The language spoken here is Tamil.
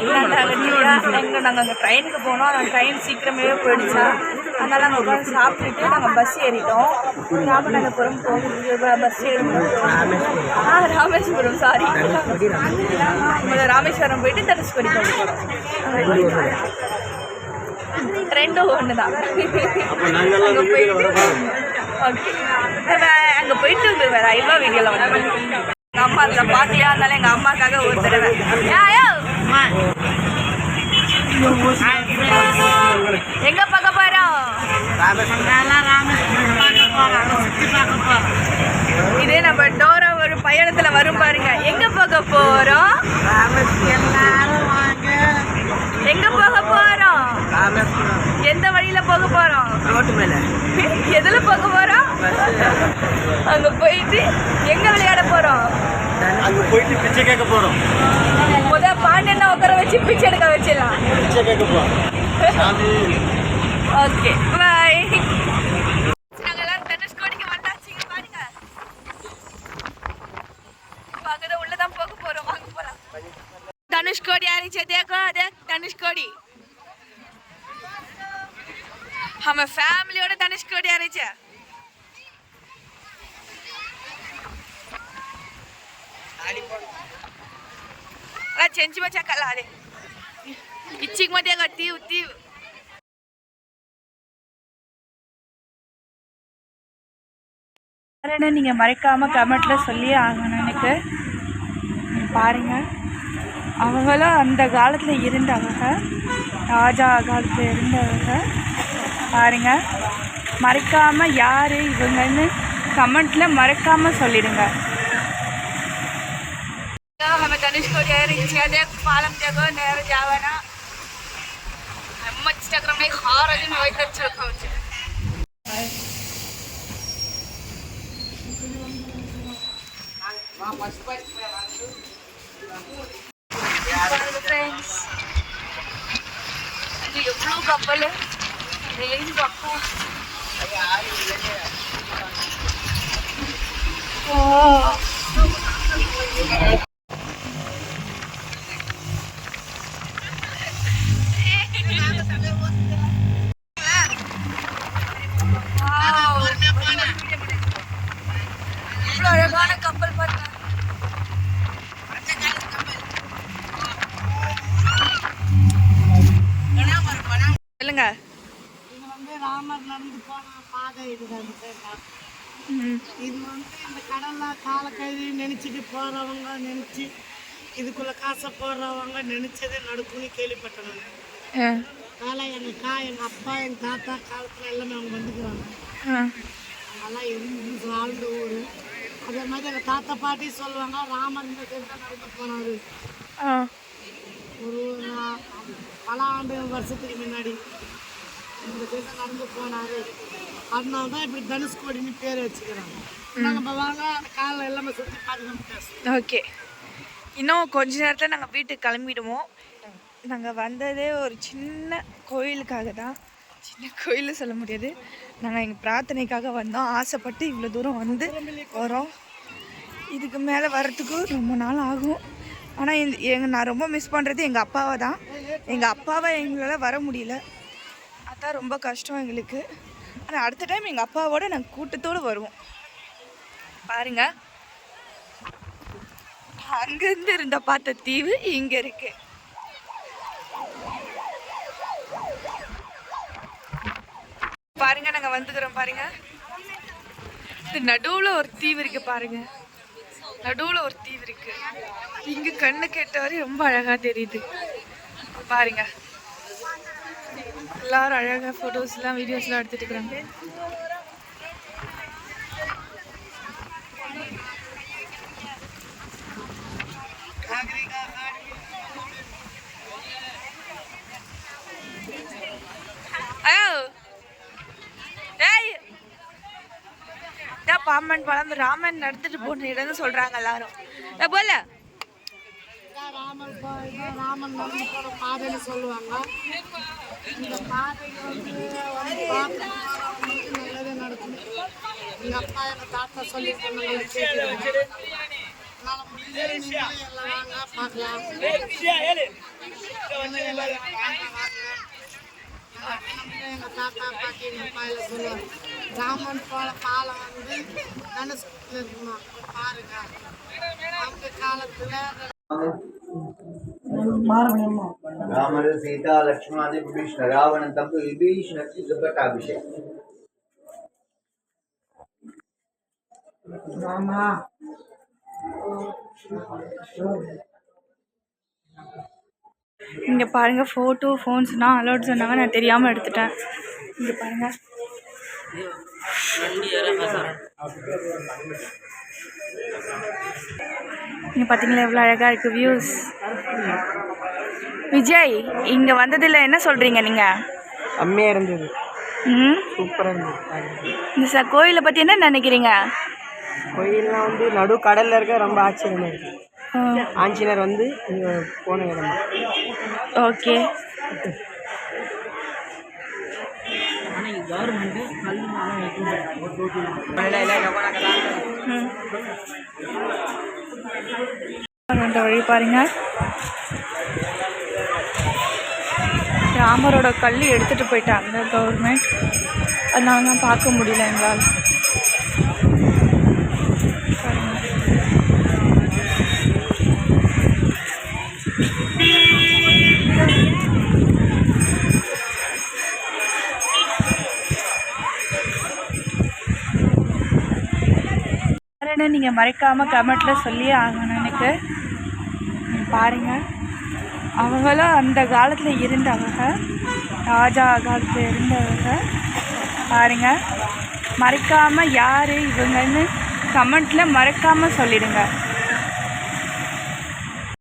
நாங்கள் அங்கே ட்ரெயினுக்கு போனோம். அந்த ட்ரெயின் சீக்கிரமே போயிடுச்சு. அதனால் நாங்கள் உட்காந்து சாப்பிட்டுட்டு நாங்கள் பஸ் ஏறிட்டோம். ராமநாதபுரம் போகுது பஸ் ஏறிட்டோம். ராமேஸ்வரம் சாரி ராமேஸ்வரம் போயிட்டு தனுஷ்கோடி போகிறோம். ரெண்டும் ஒன்று தான். அங்கே போயிட்டு ஓகே அங்கே போயிட்டு வேறு ஐவா வீடியோவில் வந்து எங்கள் அம்மா அதில் பார்த்தியா இருந்தாலும் எங்கள் அம்மாக்காக ஒரு தடவை எங்க பார்க்க போறோம்? இதே நம்ம டோரா ஒரு பயணத்துல வரும் பாருங்க. எங்க போக போறோம்? எங்க போக போறோம்? எந்த வழியில போக போறோம்? எதுல போக போறோம்? அங்க போயிட்டு எங்க விளையாட போறோம்? அங்க போயிட்டு பிச்சை கேட்க போறோம். முத பாண்டியனை உட்கார வச்சு பிச்சை எடுக்க வச்சிடலாம். பிச்சை கேட்க போறோம். Okay bye. நாங்கெல்லாம் தனுஷ்கோடிக்கு வந்தாச்சு. பாருங்க பக்கத்துல உள்ளதான் போக போறோம். வாங்க போலாம். தனுஷ்கோடி ஆரிச்சே देखो देख தனுஷ்கோடி. हम फैमिलीயோட தனுஷ்கோடி ஆரிச்சே. செஞ்சு வச்சா கல்லாதே இச்சிக்கு மத்திய கட்டி ஊத்தி நீங்க மறைக்காம கமெண்ட்ல சொல்லி ஆகணும். எனக்கு பாருங்க அவங்களும் அந்த காலத்துல இருந்தவங்க, ராஜா காலத்துல இருந்தவங்க. பாருங்க மறைக்காம யாரு இவங்கன்னு கமெண்ட்ல மறைக்காம சொல்லிடுங்க. हमें तनुष्कोडी देख पालम देखो नेर जावाना हम इंस्टाग्राम में हार दिन होइत छलखावछ फ्रेंड्स ये ब्लू कपल है रेन पक्का ओ கப்பல் பாருங்க. சொல்லுங்க. இது வந்து ராமர் நடந்து போன பாதை. இது வந்து இந்த கடல்ல காலை கழுவி நினைச்சிட்டு போறவங்க நினைச்சு இதுக்குள்ள காசை போடுறவங்க நினைச்சதே நடக்கும்னு கேள்விப்பட்டேன். அதெல்லாம் எங்க அப்பா எங்க தாத்தா காலத்துல எல்லாமே அவங்க வந்துக்கிறாங்க. அதெல்லாம் இருந்து வாழ்ந்த ஊர். அதே மாதிரி எங்கள் தாத்தா பாட்டி சொல்லுவாங்க ராமர் இந்த சைடு நடந்து போனார் ஒரு பல வருஷத்துக்கு முன்னாடி இந்த சைடு நடந்து போனார். அதனால தான் இப்படி தனுஷ்கோடின்னு பேர் வச்சுக்கிறாங்க. நம்ம வாங்க அந்த காலில் எல்லாமே சுற்றி பார்த்து பேசுவோம். ஓகே இன்னும் கொஞ்ச நேரத்தில் நாங்கள் வீட்டுக்கு கிளம்பிடுவோம். நாங்கள் வந்ததே ஒரு சின்ன கோயிலுக்காக தான். சின்ன கோயில் சொல்ல முடியாது, நாங்கள் எங்கள் பிரார்த்தனைக்காக வந்தோம். ஆசைப்பட்டு இவ்வளோ தூரம் வந்து வரோம். இதுக்கு மேலே வர்றதுக்கு ரொம்ப நாள் ஆகும். ஆனால் நான் ரொம்ப மிஸ் பண்ணுறது எங்கள் அப்பாவை தான். எங்கள் அப்பாவை எங்களால் வர முடியல, அதான் ரொம்ப கஷ்டம் எங்களுக்கு. ஆனால் அடுத்த டைம் எங்கள் அப்பாவோட நாங்கள் கூட்டத்தோடு வருவோம். பாருங்க அங்கேருந்து இருந்த பார்த்த தீவு இங்கே இருக்குது. பாருங்க நாங்கள் வந்துக்கிறோம். பாருங்க இது நடுவில் ஒரு தீவு இருக்கு. பாருங்க நடுவில் ஒரு தீவு இருக்கு. இங்கே கண்ணு கேட்டவரை ரொம்ப அழகாக தெரியுது. பாருங்க எல்லாரும் அழகாக ஃபோட்டோஸ்லாம் வீடியோஸ்லாம் எடுத்துட்டு இருக்கிறாங்க. பாம்பன் பழம் ராமன் நடத்திட்டு போன இடம்னு சொல்றாங்க எல்லாரும். போல ராமன் நடந்து போன பாதைன்னு சொல்லுவாங்க. இந்த பாதை வந்து நல்லதே நடக்கும். எங்கள் அப்பா எங்கள் தாத்தா சொல்லியிருக்காங்க. காலம் முடிஞ்சு நீங்களும் எல்லாம் வாங்க பார்க்கலாம். எங்க தாத்தா பாட்டி எங்க அப்பாயில சொல்லுவாங்க ராமன் போல பாலம் வந்து தனுஷ்ல இருக்கணும் பாருங்க. அவங்க காலத்துல रामर सीता लक्ष्मण विभीषण रावण तब विभीषण की जपटाभिषेक இங்கே பாருங்கள் ஃபோட்டோ ஃபோன்ஸ்னால் அலோட் சொன்னாங்க, நான் தெரியாமல் எடுத்துட்டேன். இங்கே பாருங்கள் இங்கே பார்த்தீங்களா எவ்வளோ அழகாக இருக்குது வியூஸ். விஜய் இங்கே வந்ததில் என்ன சொல்கிறீங்க நீங்கள்? அம்மையாக இருந்தது, ம் சூப்பராக இருந்தது. இந்த கோயிலை பற்றி என்ன நினைக்கிறீங்க? கோயிலெலாம் வந்து நடு கடலில் இருக்க ரொம்ப ஆச்சரியமாக இருக்குது. ஆஞ்சநேயர் வந்து இங்கே போன இடம். ஓகே. அந்த வழி பாருங்க, ராமரோட கல் எடுத்துகிட்டு போயிட்டாங்க கவர்மெண்ட், அதனால தான் பார்க்க முடியல எங்களால். நீங்கள் மறைக்காமல் கமெண்ட்டில் சொல்லி ஆகணும் எனக்கு. பாருங்கள், அவங்களும் அந்த காலத்தில் இருந்தவங்க, ராஜா காலத்தில் இருந்தவங்க. பாருங்கள், மறைக்காமல் யார் இவங்கன்னு கமெண்ட்டில் மறக்காமல் சொல்லிடுங்க.